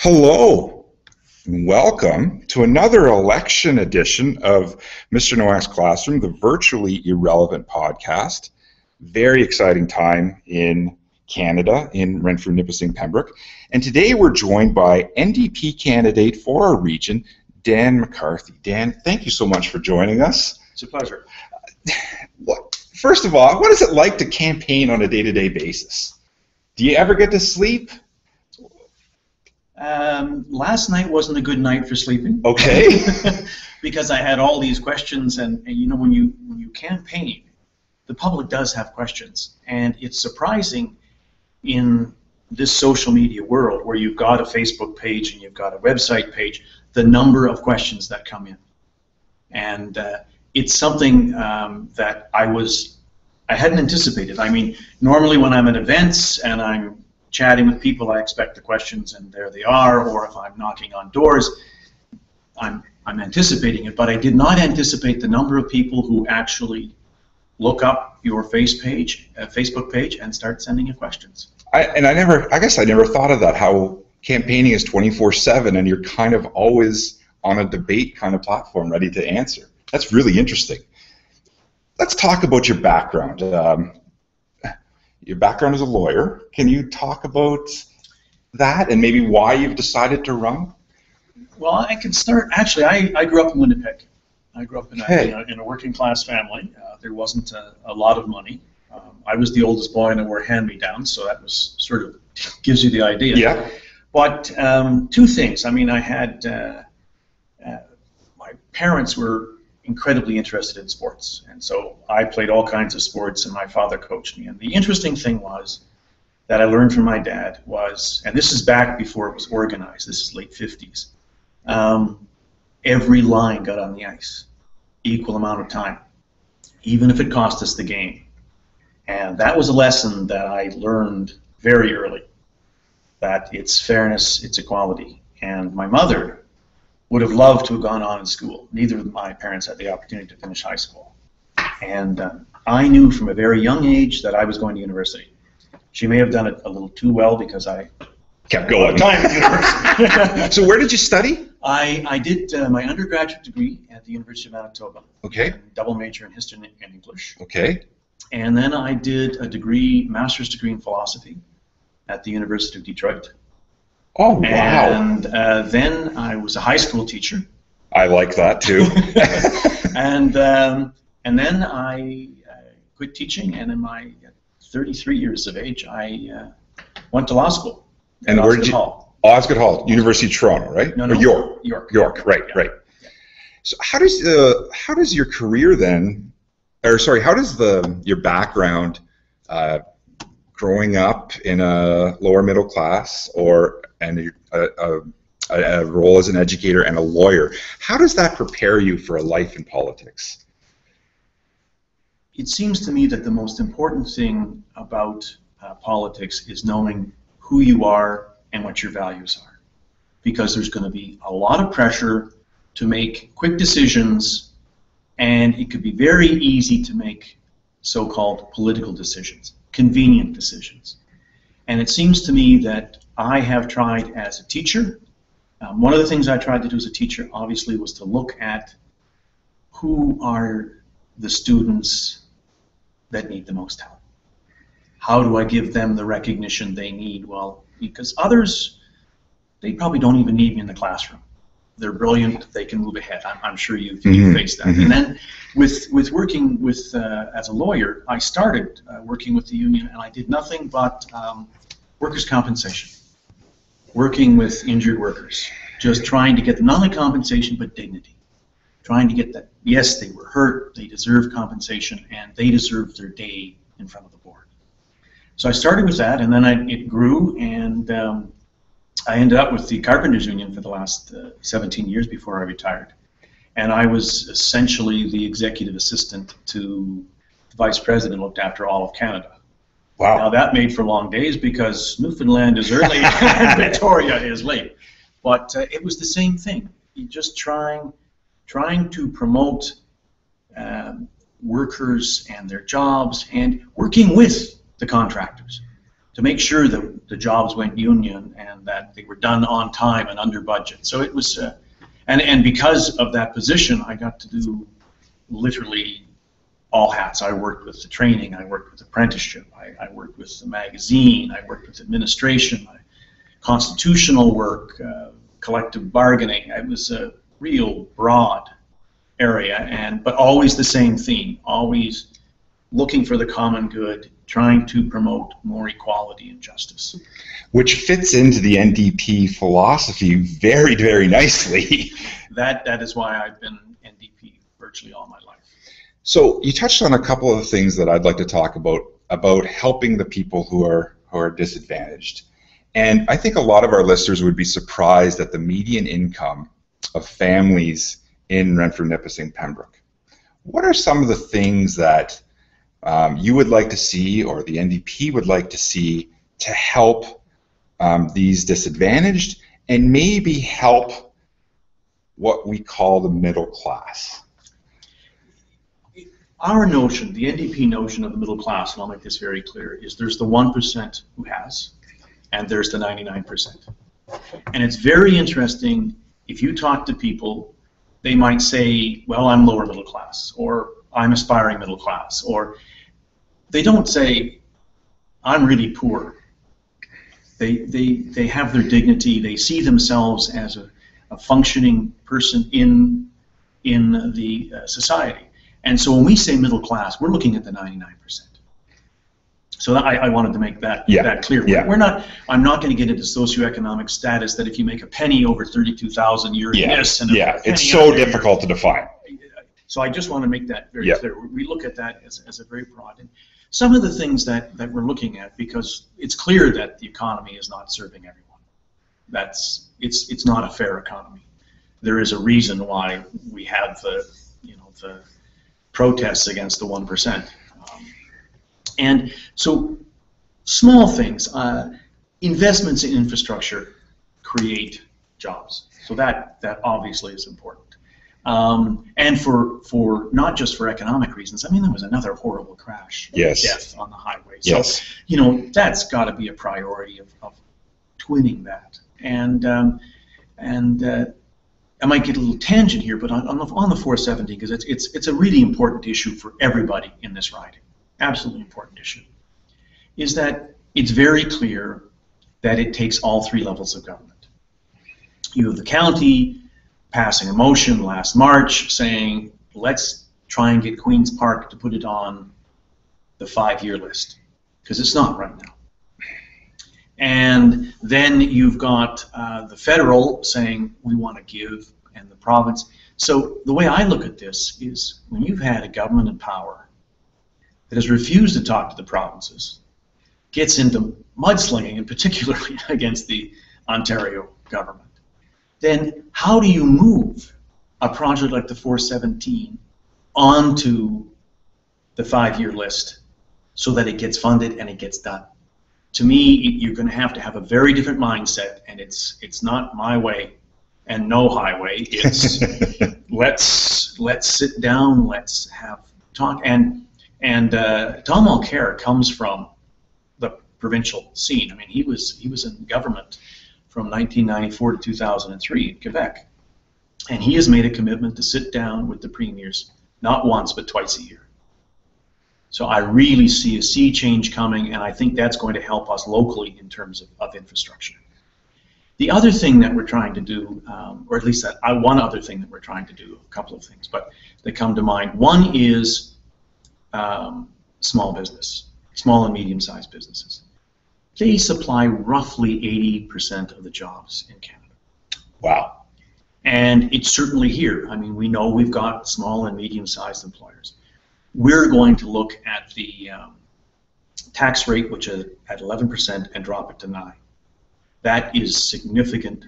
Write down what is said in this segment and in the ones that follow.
Hello, and welcome to another election edition of Mr. Nowak's Classroom, the virtually irrelevant podcast. Very exciting time in Canada, in Renfrew, Nipissing, Pembroke. And today we're joined by NDP candidate for our region, Dan McCarthy. Dan, thank you so much for joining us. It's a pleasure. First of all, what is it like to campaign on a day-to-day basis? Do you ever get to sleep? Last night wasn't a good night for sleeping. Okay. Because I had all these questions, and you know, when you campaign, the public does have questions, and it's surprising in this social media world where you've got a Facebook page and you've got a website page, the number of questions that come in, and it's something that I hadn't anticipated. I mean, normally when I'm at events and I'm chatting with people, I expect the questions, and there they are. Or if I'm knocking on doors, I'm anticipating it. But I did not anticipate the number of people who actually look up your Facebook page, and start sending you questions. I guess I never thought of that. How campaigning is 24/7, and you're kind of always on a debate kind of platform, ready to answer. That's really interesting. Let's talk about your background. Your background as a lawyer. Can you talk about that and maybe why you've decided to run? Well, I can start. Actually, I grew up in Winnipeg. I grew up in a working class family. There wasn't a lot of money. I was the oldest boy, and I wore hand-me-downs, so that was sort of gives you the idea. Yeah. But two things. I mean, I had my parents were incredibly interested in sports, and so I played all kinds of sports, and my father coached me. And the interesting thing was that I learned from my dad was, and this is back before it was organized, this is late 50s, every line got on the ice, equal amount of time, even if it cost us the game. And that was a lesson that I learned very early, that it's fairness, it's equality. And my mother would have loved to have gone on in school. Neither of my parents had the opportunity to finish high school. And I knew from a very young age that I was going to university. She may have done it a little too well because I kept going. Time at university. So where did you study? I did my undergraduate degree at the University of Manitoba. Okay. Double major in history and English. Okay. And then I did a master's degree in philosophy at the University of Detroit. Oh, wow. And then I was a high school teacher. I like that too. and then I quit teaching, and in my 33 years of age, I went to law school. And where did you? Osgoode Hall, University of Toronto, right? No, York, right, yeah. right. So how does your career then, or sorry, how does your background growing up in a lower middle class and a role as an educator and a lawyer, how does that prepare you for a life in politics? It seems to me that the most important thing about politics is knowing who you are and what your values are. Because there's going to be a lot of pressure to make quick decisions, and it could be very easy to make so-called political decisions, convenient decisions. And it seems to me that I have tried as a teacher. One of the things I tried to do as a teacher, obviously, was to look at who are the students that need the most help. How do I give them the recognition they need? Well, because others, they probably don't even need me in the classroom. They're brilliant. They can move ahead. I'm sure you've faced that. And then with working with as a lawyer, I started working with the union, and I did nothing but workers' compensation. Working with injured workers, just trying to get them not only compensation but dignity, trying to get that, yes, they were hurt, they deserve compensation, and they deserve their day in front of the board. So I started with that, and then it grew, and I ended up with the Carpenters Union for the last 17 years before I retired. And I was essentially the executive assistant to the vice president, looked after all of Canada. Wow. Now that made for long days because Newfoundland is early and Victoria is late. But it was the same thing. You just trying to promote workers and their jobs, and working with the contractors. to make sure that the jobs went union and that they were done on time and under budget. So it was, and because of that position, I got to do literally all hats. I worked with the training, I worked with apprenticeship, I worked with the magazine, I worked with administration, constitutional work, collective bargaining. It was a real broad area, but always the same theme, always looking for the common good, trying to promote more equality and justice. Which fits into the NDP philosophy very, very nicely. That is why I've been NDP virtually all my life. So you touched on a couple of the things that I'd like to talk about helping the people who are disadvantaged. And I think a lot of our listeners would be surprised at the median income of families in Renfrew, Nipissing, Pembroke. What are some of the things that you would like to see, or the NDP would like to see, to help these disadvantaged and maybe help what we call the middle class? Our notion, the NDP notion of the middle class, and I'll make this very clear, is there's the 1% who has, and there's the 99%. And it's very interesting, if you talk to people, they might say, well, I'm lower middle class, or I'm aspiring middle class, or they don't say, I'm really poor. They have their dignity, they see themselves as a functioning person in the society. And so when we say middle class, we're looking at the 99%. So I wanted to make that clear. Yeah. I'm not going to get into socioeconomic status that if you make a penny over 32,000, you're in this. And it's so difficult to define. So I just want to make that very clear. We look at that as a very broad. And some of the things that we're looking at, because it's clear that the economy is not serving everyone. It's not a fair economy. There is a reason why we have the protests against the 1%. And so small things, investments in infrastructure create jobs. So that obviously is important. And for not just for economic reasons. I mean, there was another horrible crash, death on the highway. So, that's got to be a priority of twinning that. And I might get a little tangent here, but on the 470, because it's a really important issue for everybody in this riding. Absolutely important issue, is that it's very clear that it takes all three levels of government. You have the county passing a motion last March saying, let's try and get Queen's Park to put it on the 5-year list, because it's not right now. And then you've got the federal saying, we want to give, and the province. So the way I look at this is, when you've had a government in power that has refused to talk to the provinces, gets into mudslinging, and particularly against the Ontario government, then how do you move a project like the 417 onto the 5-year list so that it gets funded and it gets done? To me, you're going to have a very different mindset, and it's not my way and no highway. It's let's sit down, let's have talk. And Tom Mulcair comes from the provincial scene. I mean, he was in government from 1994 to 2003 in Quebec, and he has made a commitment to sit down with the premiers not once but twice a year. So I really see a sea change coming, and I think that's going to help us locally in terms of infrastructure. The other thing that we're trying to do, or at least one other thing that we're trying to do, a couple of things, but that come to mind. One is small business, small and medium-sized businesses. They supply roughly 80% of the jobs in Canada. Wow. And it's certainly here. I mean, we know we've got small and medium-sized employers. We're going to look at the tax rate, which is at 11%, and drop it to 9%. That is significant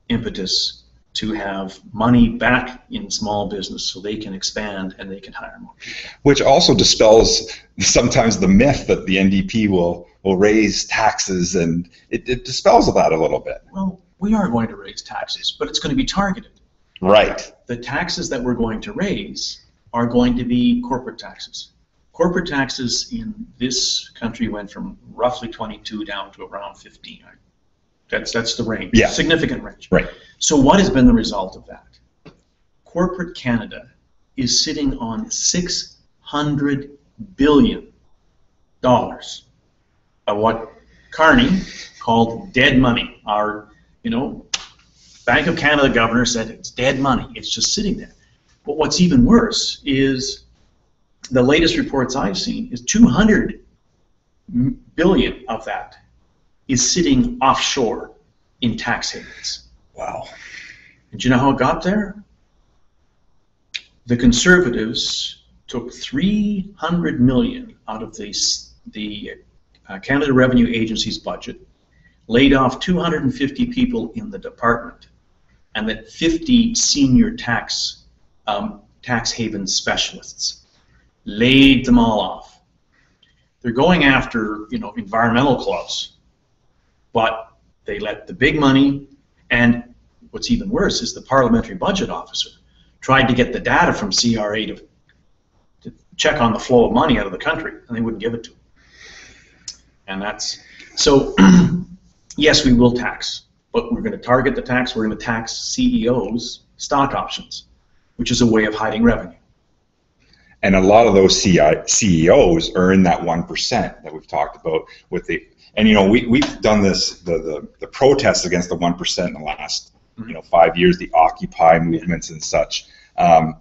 impetus to have money back in small business so they can expand and they can hire more people. Which also dispels sometimes the myth that the NDP will raise taxes, and it dispels that a little bit. Well, we are going to raise taxes, but it's going to be targeted. Right. The taxes that we're going to raise are going to be corporate taxes. corporate taxes in this country went from roughly 22 down to around 15. That's the range. Yeah. Significant range. Right. So what has been the result of that? Corporate Canada is sitting on $600 billion of what Carney called dead money. Our, Bank of Canada governor said it's dead money. It's just sitting there. But what's even worse is the latest reports I've seen is $200 billion of that is sitting offshore in tax havens. Wow. And do you know how it got there? The Conservatives took $300 million out of the Canada Revenue Agency's budget, laid off 250 people in the department, and that 50 senior tax haven specialists, laid them all off. They're going after, environmental clubs, but they let the big money, and what's even worse is the parliamentary budget officer tried to get the data from CRA to check on the flow of money out of the country, and they wouldn't give it to him. And that's, so yes, we will tax, but we're going to target the tax, we're going to tax CEOs' stock options, which is a way of hiding revenue. And a lot of those CEOs earn that 1% that we've talked about with the, and we've done this, the protests against the 1% in the last 5 years, the Occupy movements and such. And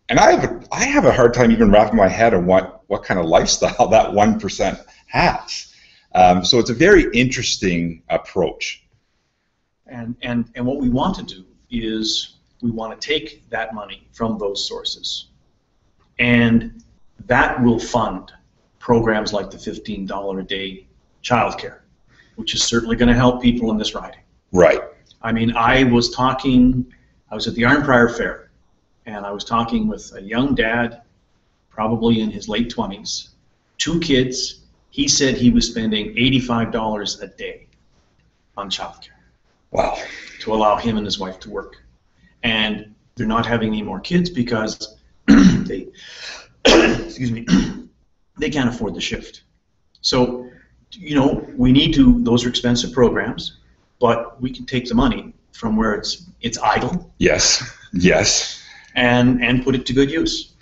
I have a hard time even wrapping my head on what kind of lifestyle that 1% has. So it's a very interesting approach. And what we want to do is we want to take that money from those sources, and that will fund programs like the $15 a day childcare, which is certainly going to help people in this riding. Right. I mean, I was at the Arnprior Fair, and I was talking with a young dad, probably in his late 20s, 2 kids. He said he was spending $85 a day on childcare. Wow. To allow him and his wife to work. And they're not having any more kids because they, excuse me, they can't afford the shift. So, we need to, those are expensive programs, but we can take the money from where it's idle. Yes, yes. And put it to good use.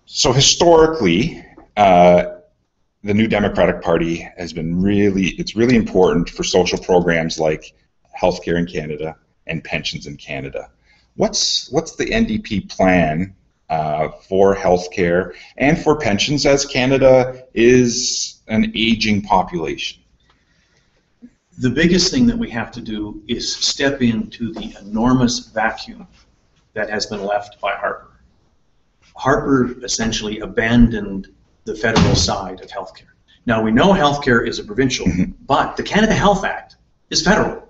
So historically, the New Democratic Party has been it's really important for social programs like healthcare in Canada and pensions in Canada. What's the NDP plan for healthcare and for pensions, as Canada is an aging population? The biggest thing that we have to do is step into the enormous vacuum that has been left by Harper. Harper essentially abandoned the federal side of healthcare. Now, we know healthcare is a provincial, but the Canada Health Act is federal.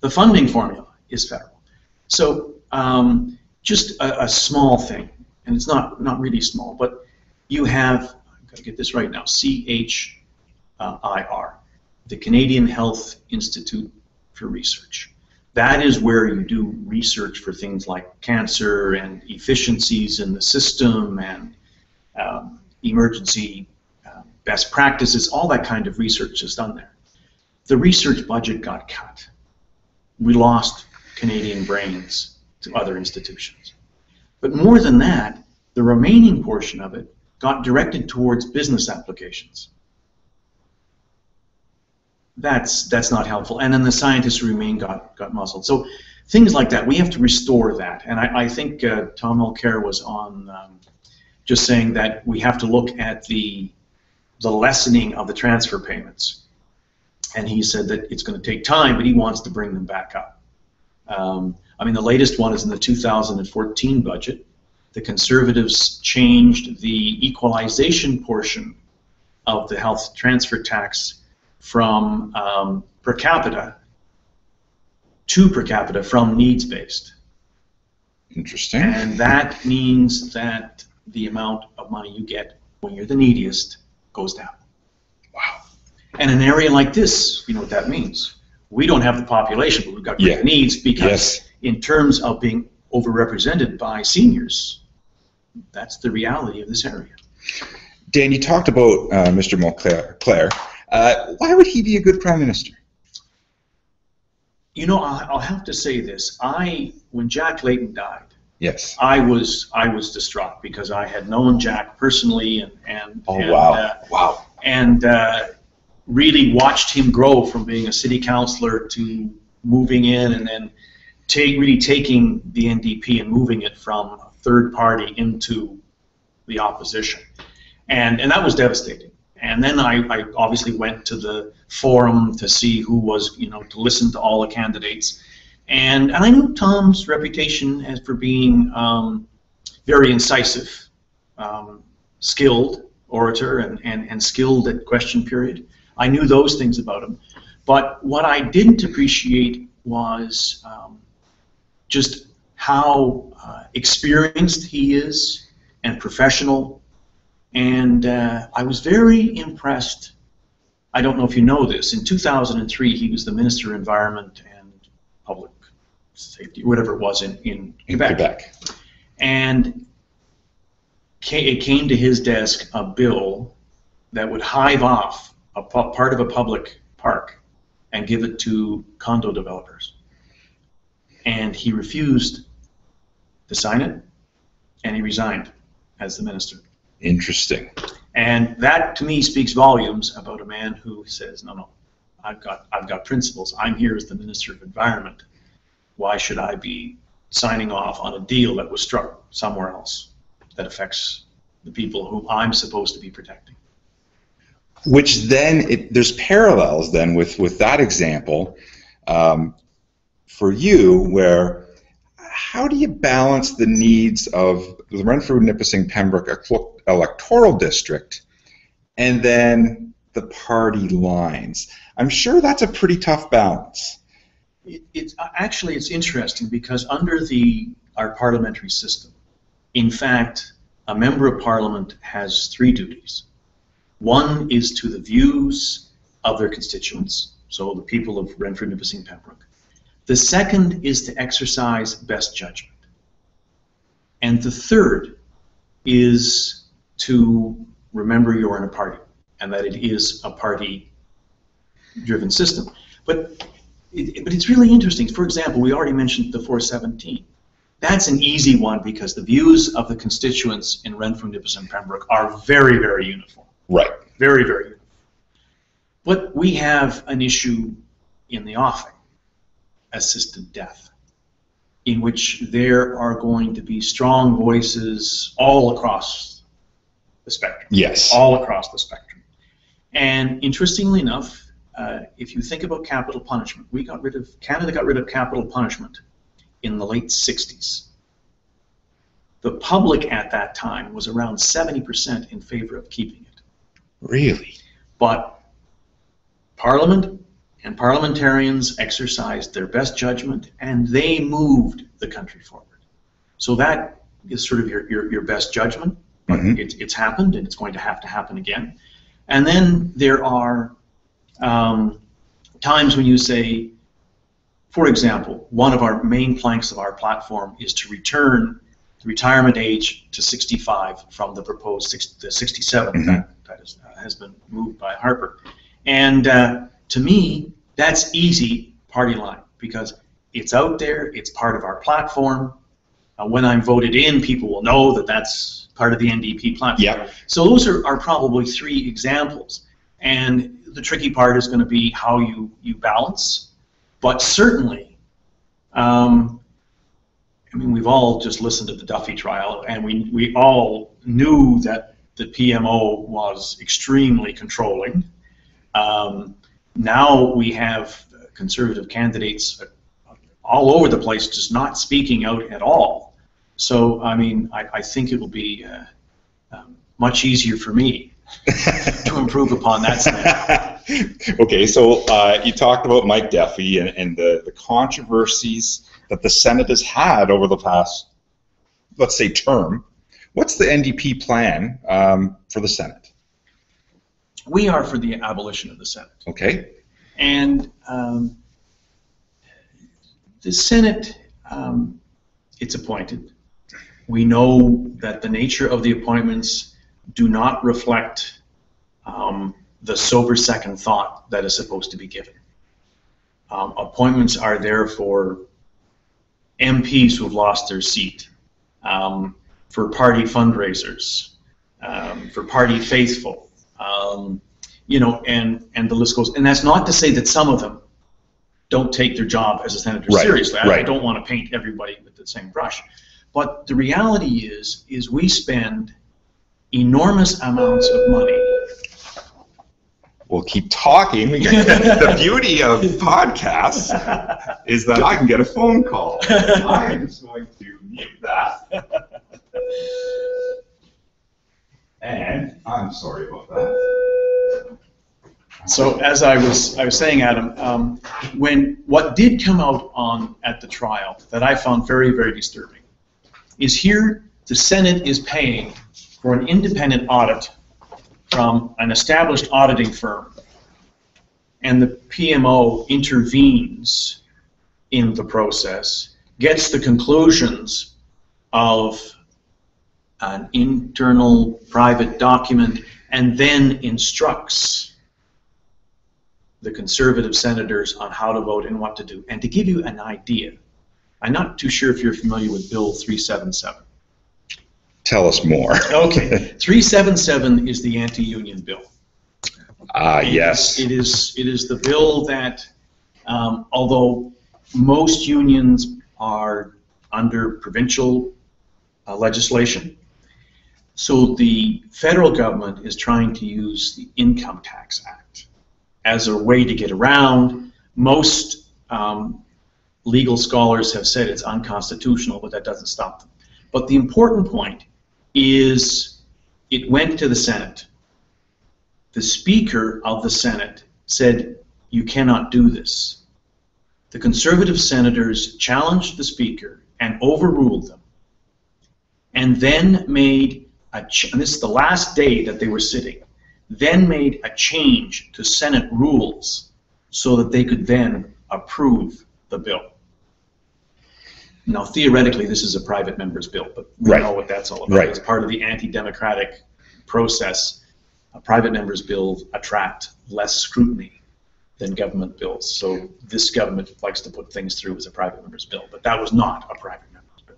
The funding formula is federal. So just a small thing, and it's not really small, but you have, I've got to get this right now, CHIR, the Canadian Health Institute for Research. That is where you do research for things like cancer and efficiencies in the system and emergency best practices, all that kind of research is done there. The research budget got cut. We lost Canadian brains to other institutions. But more than that, the remaining portion of it got directed towards business applications. That's not helpful. And then the scientists who remain got muzzled. So things like that, we have to restore that. And I think Tom Mulcair was on just saying that we have to look at the lessening of the transfer payments. And he said that it's going to take time, but he wants to bring them back up. I mean, the latest one is in the 2014 budget. The Conservatives changed the equalization portion of the health transfer tax from per capita to per capita from needs-based. Interesting. And that means that the amount of money you get when you're the neediest goes down. Wow. And in an area like this, you know what that means. We don't have the population, but we've got great needs because in terms of being overrepresented by seniors, that's the reality of this area. Dan, you talked about Mr. Mulclair. Why would he be a good Prime Minister? You know, I'll have to say this. When Jack Layton died, yes, I was distraught because I had known Jack personally and really watched him grow from being a city councillor to moving in and then really taking the NDP and moving it from a third party into the opposition. And that was devastating. And then I obviously went to the forum to see who was, to listen to all the candidates. And I knew Tom's reputation as for being very incisive, skilled orator, and skilled at question period. I knew those things about him. But what I didn't appreciate was just how experienced he is and professional. And I was very impressed. I don't know if you know this. In 2003, he was the Minister of Environment and Public Safety, whatever it was, in Quebec. And it came to his desk a bill that would hive off a part of a public park and give it to condo developers. And he refused to sign it, and he resigned as the minister. Interesting. And that, to me, speaks volumes about a man who says, no, I've got principles. I'm here as the Minister of Environment. Why should I be signing off on a deal that was struck somewhere else that affects the people whom I'm supposed to be protecting? Which then, there's parallels then with that example for you, where how do you balance the needs of the Renfrew-Nipissing-Pembroke electoral district and then the party lines? I'm sure that's a pretty tough balance. It's interesting because under our parliamentary system, in fact, a member of parliament has three duties. One is to the views of their constituents, so the people of Renfrew-Nipissing-Pembroke. The second is to exercise best judgment. And the third is to remember you're in a party and that it is a party-driven system. But it's really interesting. For example, we already mentioned the 417. That's an easy one because the views of the constituents in Renfrew-Nipissing-Pembroke are very, very uniform. Right. Very, very uniform. But we have an issue in the offing, assisted death, in which there are going to be strong voices all across the spectrum. Yes. All across the spectrum. And interestingly enough, if you think about capital punishment, Canada got rid of capital punishment in the late 60s. The public at that time was around 70% in favor of keeping it. Really? But Parliament and parliamentarians exercised their best judgment, and they moved the country forward. So that is sort of your best judgment, but it's happened, and it's going to happen again. And then there are times when you say, for example, one of our main planks of our platform is to return the retirement age to 65 from the proposed 67 that has been moved by Harper. And to me, that's easy party line because it's out there, it's part of our platform. When I'm voted in, people will know that that's part of the NDP platform. Yep. So those are probably three examples. And the tricky part is going to be how you balance. But certainly, we've all just listened to the Duffy trial, and we all knew that the PMO was extremely controlling. Now we have conservative candidates all over the place just not speaking out at all. So, I think it will be much easier for me to improve upon that scenario. Okay, so you talked about Mike Duffy and the controversies that the Senate has had over the past, let's say, term. What's the NDP plan for the Senate? We are for the abolition of the Senate. Okay. And the Senate, it's appointed. We know that the nature of the appointments do not reflect the sober second thought that is supposed to be given. Appointments are there for MPs who have lost their seat, for party fundraisers, for party faithful, you know, and the list goes. And that's not to say that some of them don't take their job as a senator seriously. I don't want to paint everybody with the same brush. But the reality is we spend enormous amounts of money. We'll keep talking. The beauty of podcasts is that I can get a phone call. I'm just going to mute that. And I'm sorry about that. So as I was saying, Adam, what did come out at the trial that I found very, very disturbing is here the Senate is paying for an independent audit from an established auditing firm, and the PMO intervenes in the process, gets the conclusions of an internal private document, and then instructs the Conservative senators on how to vote and what to do. And to give you an idea, I'm not too sure if you're familiar with Bill 377. Tell us more. Okay, 377 is the anti-union bill. Yes. It is the bill that, although most unions are under provincial legislation, so the federal government is trying to use the Income Tax Act as a way to get around. Most legal scholars have said it's unconstitutional, but that doesn't stop them. But the important point is it went to the Senate. The Speaker of the Senate said, you cannot do this. The Conservative senators challenged the Speaker and overruled them, and then made and this is the last day that they were sitting, then made a change to Senate rules so that they could then approve the bill. Now, theoretically, this is a private member's bill, but we know what that's all about. It's part of the anti-democratic process. Private members' bills attract less scrutiny than government bills. So this government likes to put things through as a private member's bill, but that was not a private member's bill.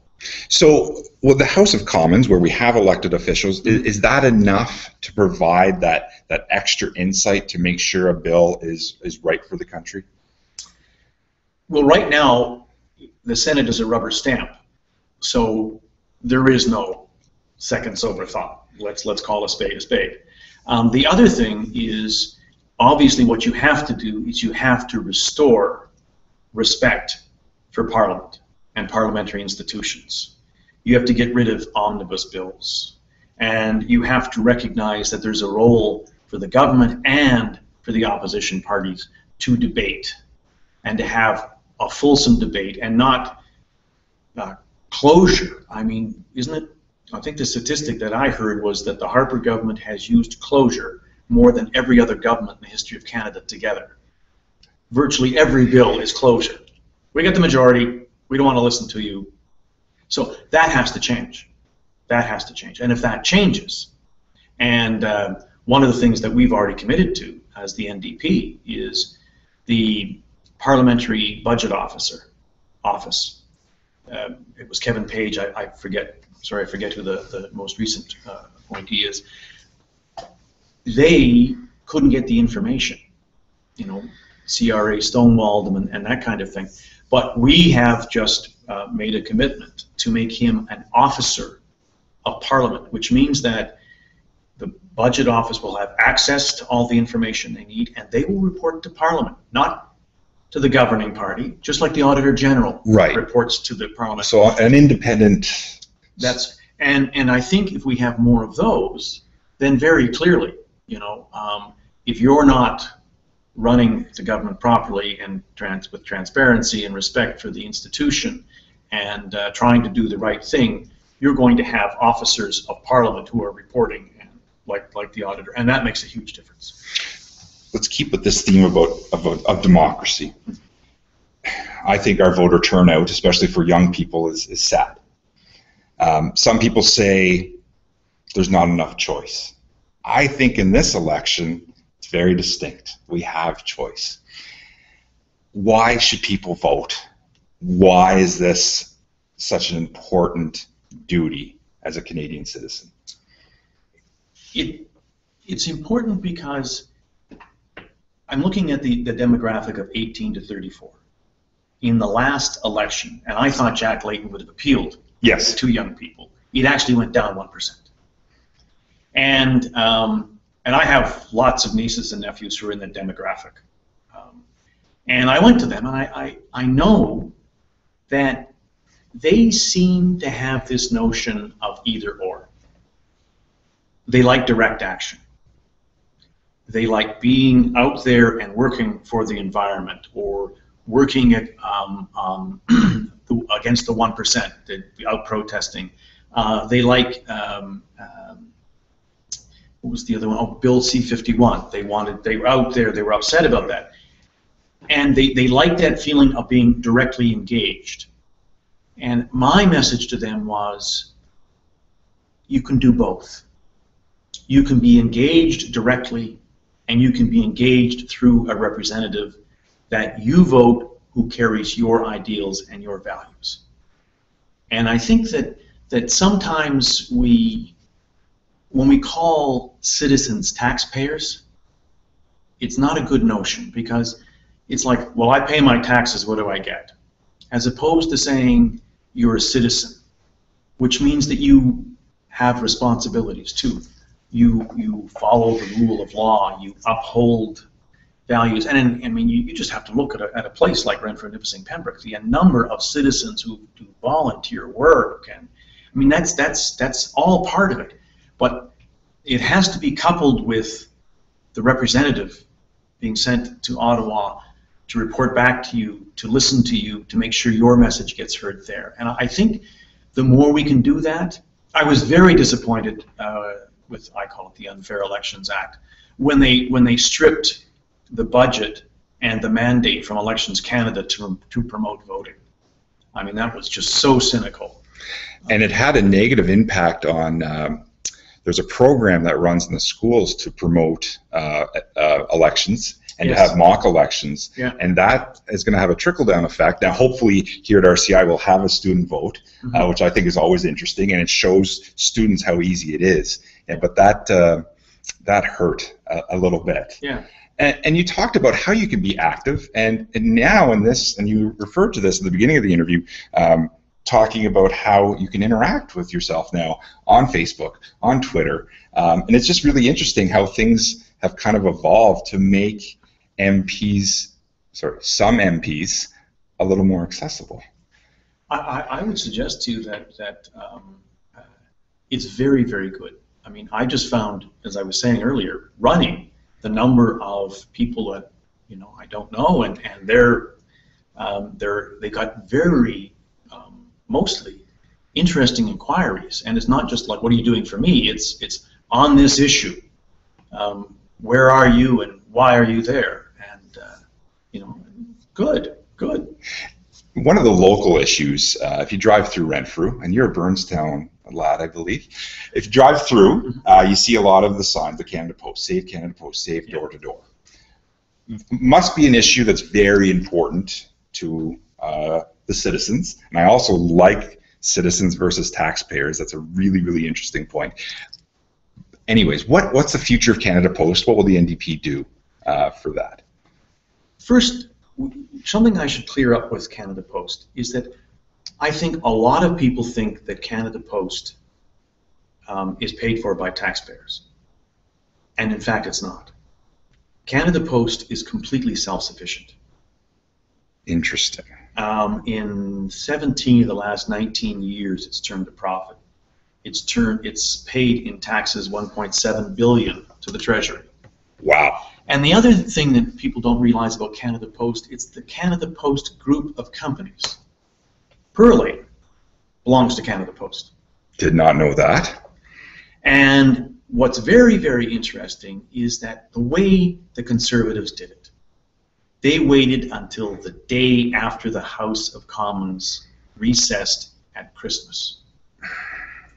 So, with the House of Commons, where we have elected officials, is that enough to provide that extra insight to make sure a bill is right for the country? Well, right now, the Senate is a rubber stamp, so there is no second sober thought. Let's call a spade a spade. The other thing is, obviously, what you have to do is you have to restore respect for Parliament and parliamentary institutions. You have to get rid of omnibus bills, and you have to recognize that there's a role for the government and for the opposition parties to debate and to have a fulsome debate and not closure. I mean, isn't it? I think the statistic that I heard was that the Harper government has used closure more than every other government in the history of Canada together. Virtually every bill is closure. We got the majority. We don't want to listen to you. So that has to change. That has to change. And if that changes, and one of the things that we've already committed to as the NDP is the Parliamentary Budget Office. It was Kevin Page. I forget who the most recent appointee is. They couldn't get the information, you know, CRA stonewalled them and that kind of thing. But we have just made a commitment to make him an officer of Parliament, which means that the Budget Office will have access to all the information they need, and they will report to Parliament, not to the governing party, just like the Auditor General reports to the Parliament. So an independent... And I think if we have more of those, then very clearly, you know, if you're not running the government properly and with transparency and respect for the institution and trying to do the right thing, you're going to have officers of Parliament who are reporting like the auditor, and that makes a huge difference. Let's keep with this theme of democracy. I think our voter turnout, especially for young people, is sad. Some people say there's not enough choice. I think in this election, it's very distinct. We have choice. Why should people vote? Why is this such an important duty as a Canadian citizen? It's important because I'm looking at the demographic of 18 to 34. In the last election, and I thought Jack Layton would have appealed to young people, it actually went down 1%. And I have lots of nieces and nephews who are in that demographic. And I went to them, and I know that they seem to have this notion of either or. They like direct action. They like being out there and working for the environment, or working at, against the 1%, out protesting. They like, what was the other one? Oh, Bill C-51. They were out there, they were upset about that. And they like that feeling of being directly engaged. And my message to them was, you can do both. You can be engaged directly, and you can be engaged through a representative that you vote who carries your ideals and your values. And I think that sometimes when we call citizens taxpayers, it's not a good notion, because it's like, well, I pay my taxes, what do I get? As opposed to saying you're a citizen, which means that you have responsibilities too. You follow the rule of law, you uphold values, and I mean, you just have to look at a place like Renfrew, Nipissing, Pembroke, the number of citizens who do volunteer work, and I mean, that's all part of it. But it has to be coupled with the representative being sent to Ottawa to report back to you, to listen to you, to make sure your message gets heard there. And I think the more we can do that, I was very disappointed with, I call it the Unfair Elections Act, when they stripped the budget and the mandate from Elections Canada to promote voting. I mean, that was just so cynical. And it had a negative impact on, there's a program that runs in the schools to promote elections and to have mock elections, and that is going to have a trickle-down effect. Now, hopefully, here at RCI, we'll have a student vote, which I think is always interesting, and it shows students how easy it is. Yeah, but that hurt a little bit. Yeah. And you talked about how you can be active, and now in this, and you referred to this at the beginning of the interview, talking about how you can interact with yourself now on Facebook, on Twitter, and it's just really interesting how things have kind of evolved to make some MPs a little more accessible. I would suggest to you that it's very, very good. I mean, I just found, as I was saying earlier, running, the number of people that I don't know, and they got very mostly interesting inquiries, and it's not just like, what are you doing for me? It's on this issue. Where are you, and why are you there? And good. One of the local issues, if you drive through Renfrew, and you're a Burnstown lad, I believe, if you drive through, you see a lot of the signs, the Canada Post, safe door to door. Must be an issue that's very important to the citizens, and I also like citizens versus taxpayers. That's a really, really interesting point. Anyways, what's the future of Canada Post? What will the NDP do for that? First, something I should clear up with Canada Post is that I think a lot of people think that Canada Post is paid for by taxpayers, and in fact it's not. Canada Post is completely self-sufficient. Interesting. In 17 of the last 19 years, it's turned a profit. It's paid in taxes $1.7 billion to the Treasury. Wow. And the other thing that people don't realize about Canada Post, it's the Canada Post group of companies. Pearly belongs to Canada Post. Did not know that. And what's very, very interesting is that the way the Conservatives did it, they waited until the day after the House of Commons recessed at Christmas.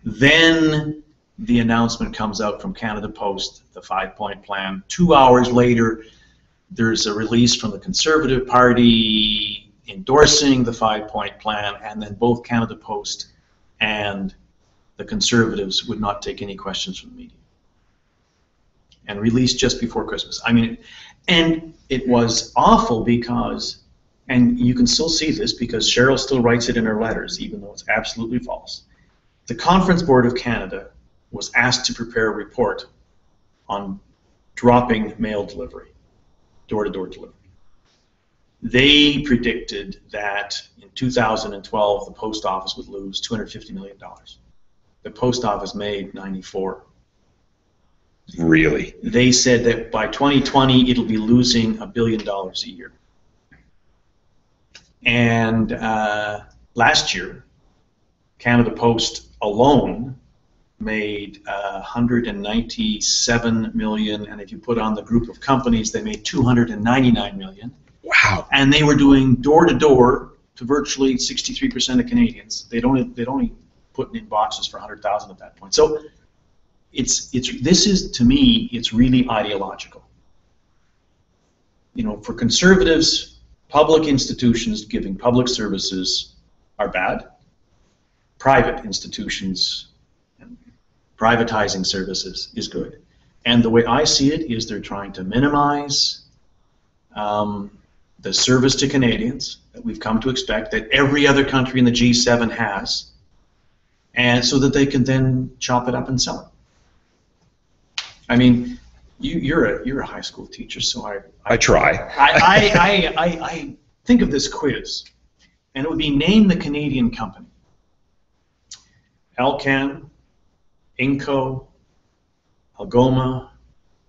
Then the announcement comes out from Canada Post, the 5-point plan. 2 hours later, there's a release from the Conservative Party endorsing the 5-point plan, and then both Canada Post and the Conservatives would not take any questions from the media. And released just before Christmas. I mean, and it was awful because, and you can still see this because Cheryl still writes it in her letters, even though it's absolutely false. The Conference Board of Canada was asked to prepare a report on dropping mail delivery, door-to-door delivery. They predicted that in 2012 the post office would lose $250 million. The post office made 94. Really? They said that by 2020 it'll be losing $1 billion a year. And last year, Canada Post alone made 197 million, and if you put on the group of companies, they made 299 million. Wow! And they were doing door-to-door to virtually 63% of Canadians. They'd only put in boxes for 100,000 at that point. So this is, to me, it's really ideological. You know, for Conservatives, public institutions giving public services are bad. Private institutions and privatizing services is good. And the way I see it is they're trying to minimize the service to Canadians that we've come to expect, that every other country in the G7 has, and so that they can then chop it up and sell it. I mean, you're a high school teacher, so I try. I think of this quiz, and it would be name the Canadian company. Alcan, Inco, Algoma,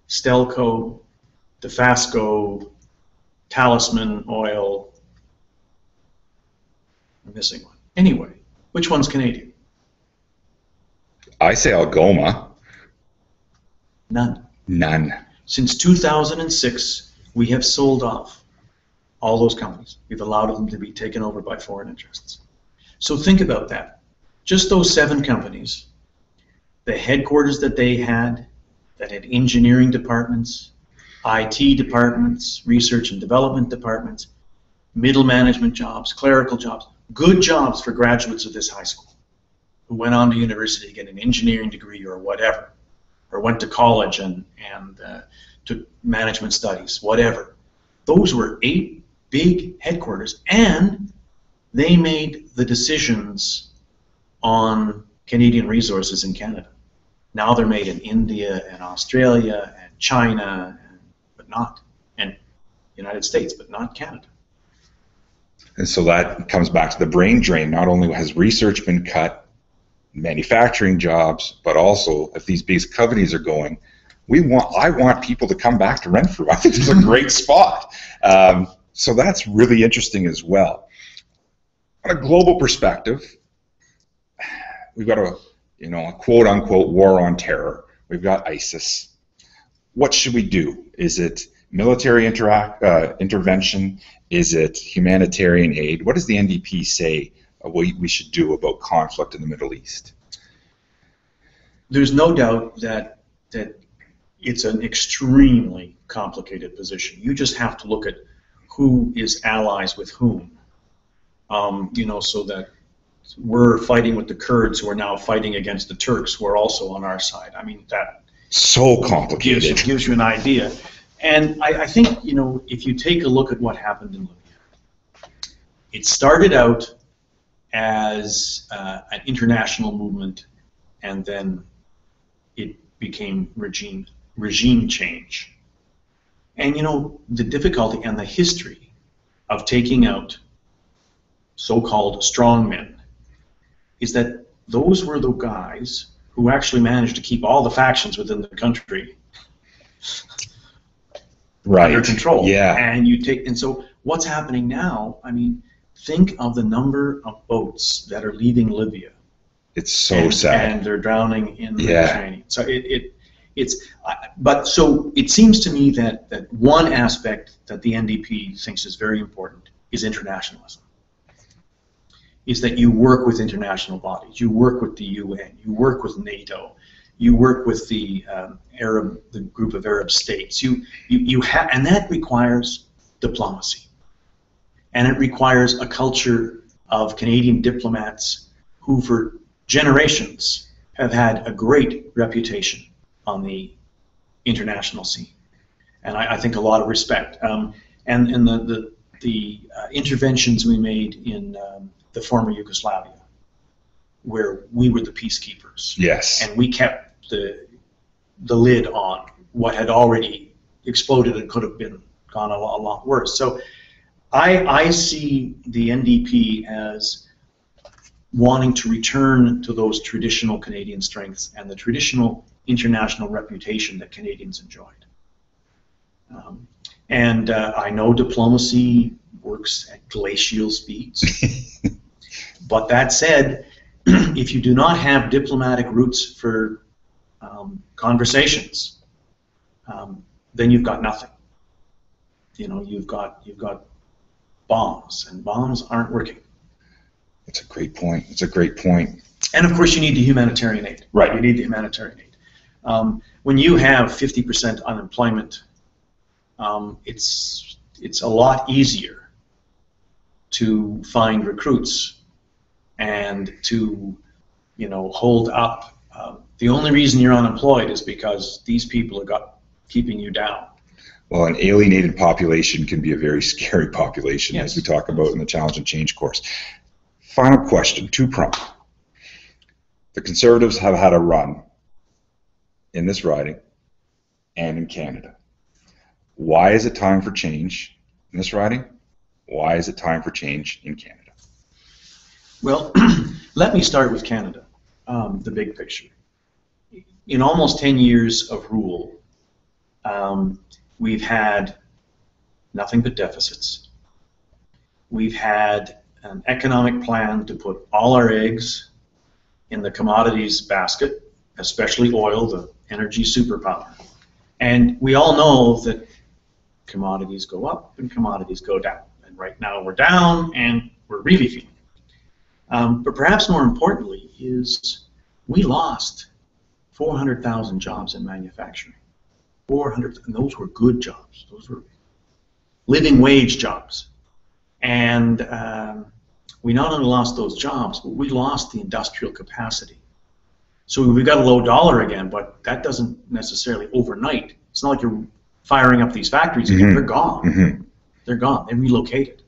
Stelco, Dofasco, Talisman Oil. I'm missing one. Anyway, which one's Canadian? I say Algoma. None. None. Since 2006, we have sold off all those companies. We've allowed them to be taken over by foreign interests. So think about that. Just those 7 companies, the headquarters that they had, that had engineering departments, IT departments, research and development departments, middle management jobs, clerical jobs, good jobs for graduates of this high school who went on to university to get an engineering degree or whatever, or went to college and took management studies, whatever. Those were 8 big headquarters, and they made the decisions on Canadian resources in Canada. Now they're made in India and Australia and China, and United States, but not Canada. And so that comes back to the brain drain. Not only has research been cut, manufacturing jobs, but also if these big companies are going, I want people to come back to Renfrew. I think it's a great spot. So that's really interesting as well. On a global perspective, we've got a quote-unquote war on terror. We've got ISIS. What should we do? Is it military intervention? Is it humanitarian aid? What does the NDP say what we should do about conflict in the Middle East? There's no doubt that it's an extremely complicated position. You just have to look at who is allies with whom. So that we're fighting with the Kurds who are now fighting against the Turks who are also on our side. I mean, that so complicated. Gives you an idea. And I think, if you take a look at what happened in Libya, it started out as an international movement, and then it became regime change. And the difficulty and the history of taking out so-called strongmen is that those were the guys who actually managed to keep all the factions within the country under control. Yeah. And so what's happening now? I mean, think of the number of boats that are leaving Libya. It's so sad. And they're drowning in the Mediterranean. So so it seems to me that one aspect that the NDP thinks is very important is internationalism. Is that you work with international bodies, you work with the UN, you work with NATO, you work with the the group of Arab states. And that requires diplomacy, and it requires a culture of Canadian diplomats who, for generations, have had a great reputation on the international scene, and I think a lot of respect. And the interventions we made in the former Yugoslavia, where we were the peacekeepers. Yes. And we kept the lid on what had already exploded and could have gone a lot worse. So I see the NDP as wanting to return to those traditional Canadian strengths and the traditional international reputation that Canadians enjoyed. I know diplomacy works at glacial speeds, but that said, if you do not have diplomatic routes for conversations, then you've got nothing. You know, you've got bombs, and bombs aren't working. That's a great point. It's a great point. And of course, you need the humanitarian aid. Right. You need the humanitarian aid. When you have 50% unemployment, it's a lot easier to find recruits and to, you know, hold up. The only reason you're unemployed is because these people are keeping you down. Well, an alienated population can be a very scary population, yes, as we talk about in the Challenge and Change course. Final question, two-pronged. The Conservatives have had a run in this riding and in Canada. Why is it time for change in this riding? Why is it time for change in Canada? Well, let me start with Canada, the big picture. In almost 10 years of rule, we've had nothing but deficits. We've had an economic plan to put all our eggs in the commodities basket, especially oil, the energy superpower. And we all know that commodities go up and commodities go down. And right now we're down and we're really feeling it. But perhaps more importantly is we lost 400,000 jobs in manufacturing. 400, and those were good jobs. Those were living wage jobs. And we not only lost those jobs, but we lost the industrial capacity. So we've got a low dollar again, but that doesn't necessarily overnight. It's not like you're firing up these factories again. Mm-hmm. They're gone. Mm-hmm. They're gone. They're relocated.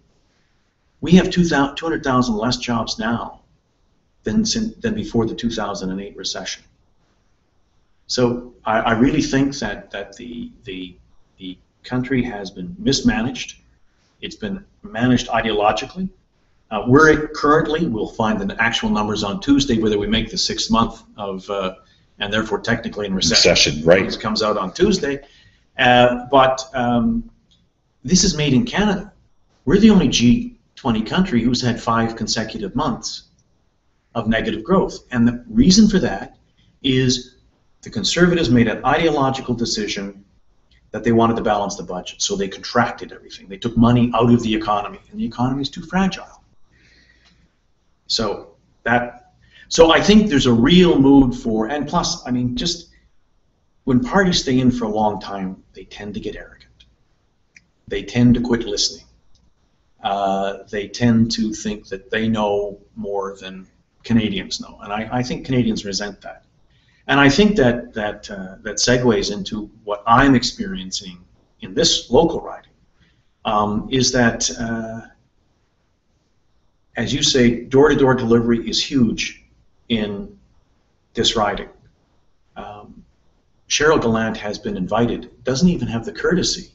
We have 200,000 less jobs now than before the 2008 recession. So I really think that the country has been mismanaged. It's been managed ideologically. We're currently, we'll find the actual numbers on Tuesday, whether we make the 6th month of, and therefore technically in recession. Right. It comes out on Tuesday. But this is made in Canada. We're the only G20 country who's had 5 consecutive months of negative growth. And the reason for that is the Conservatives made an ideological decision that they wanted to balance the budget, so they contracted everything. They took money out of the economy, and the economy is too fragile. So I think there's a real mood for, and plus, I mean, just when parties stay in for a long time, they tend to get arrogant. They tend to quit listening. They tend to think that they know more than Canadians know, and I think Canadians resent that. And I think that segues into what I'm experiencing in this local riding, is that, as you say, door-to-door delivery is huge in this riding. Cheryl Gallant has been invited, doesn't even have the courtesy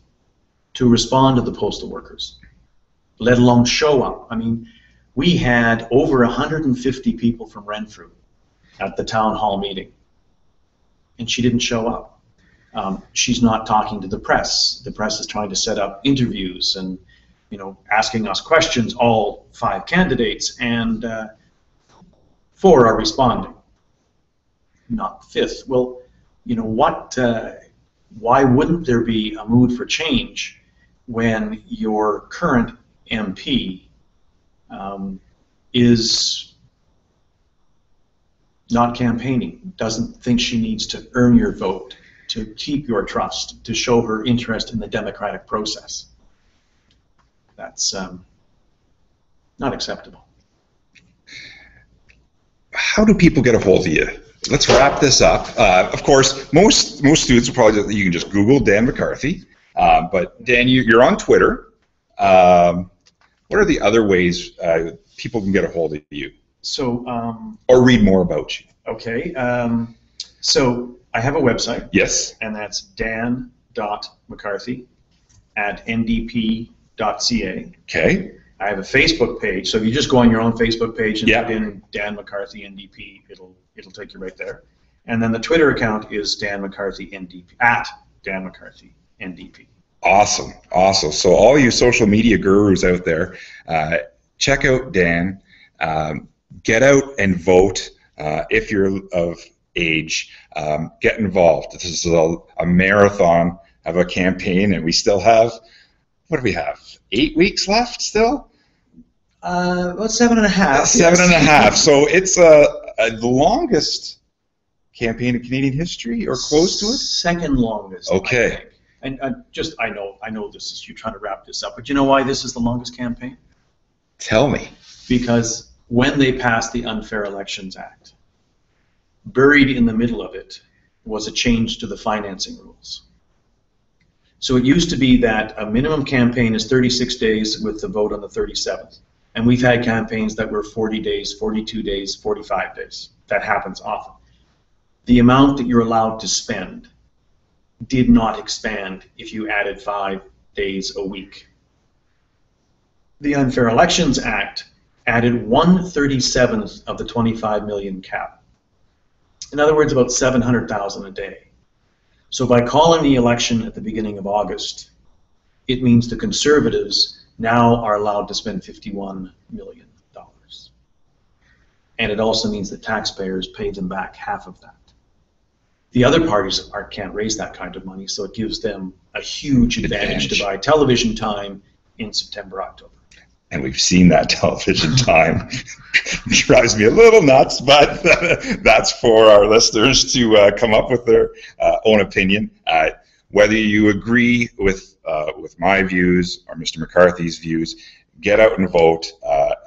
to respond to the postal workers, let alone show up. I mean, we had over 150 people from Renfrew at the town hall meeting, and she didn't show up. She's not talking to the press. The press is trying to set up interviews and, you know, asking us questions, all 5 candidates, and 4 are responding, not 5th. Well, you know what? Why wouldn't there be a mood for change when your current MP is not campaigning, doesn't think she needs to earn your vote, to keep your trust, to show her interest in the democratic process. That's not acceptable. How do people get a hold of you? Let's wrap this up. Of course, most students will probably, you can just Google Dan McCarthy. But Dan, you're on Twitter. What are the other ways people can get a hold of you? So, or read more about you? Okay. So I have a website. Yes. And that's dan.mccarthy@ndp.ca. Okay. I have a Facebook page. So if you just go on your own Facebook page and put in Dan McCarthy NDP, it'll take you right there. And then the Twitter account is Dan McCarthy NDP, @Dan McCarthy NDP. Awesome, awesome. So all you social media gurus out there, check out Dan. Get out and vote if you're of age. Get involved. This is a marathon of a campaign, and we still have, what do we have, 8 weeks left still? About 7.5. 7.5. So it's the longest campaign in Canadian history, or close to it? Second longest. Okay. I think. And I know this is, you're trying to wrap this up, but you know why this is the longest campaign? Tell me. Because when they passed the Unfair Elections Act, buried in the middle of it was a change to the financing rules. So it used to be that a minimum campaign is 36 days with the vote on the 37th. And we've had campaigns that were 40 days, 42 days, 45 days. That happens often. The amount that you're allowed to spend did not expand if you added 5 days a week. The Unfair Elections Act added 1/37th of the 25 million cap. In other words, about 700,000 a day. So by calling the election at the beginning of August, it means the Conservatives now are allowed to spend $51 million. And it also means that taxpayers pay them back half of that. The other parties can't raise that kind of money, so it gives them a huge advantage to buy television time in September, October. And we've seen that television time. Drives me a little nuts, but that's for our listeners to come up with their own opinion. Whether you agree with my views or Mr. McCarthy's views, get out and vote.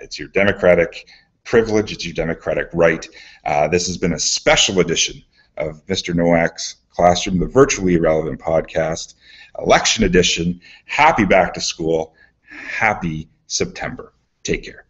It's your democratic privilege. It's your democratic right. This has been a special edition of Mr. Nowak's Classroom, the virtually irrelevant podcast, election edition. Happy back to school. Happy September. Take care.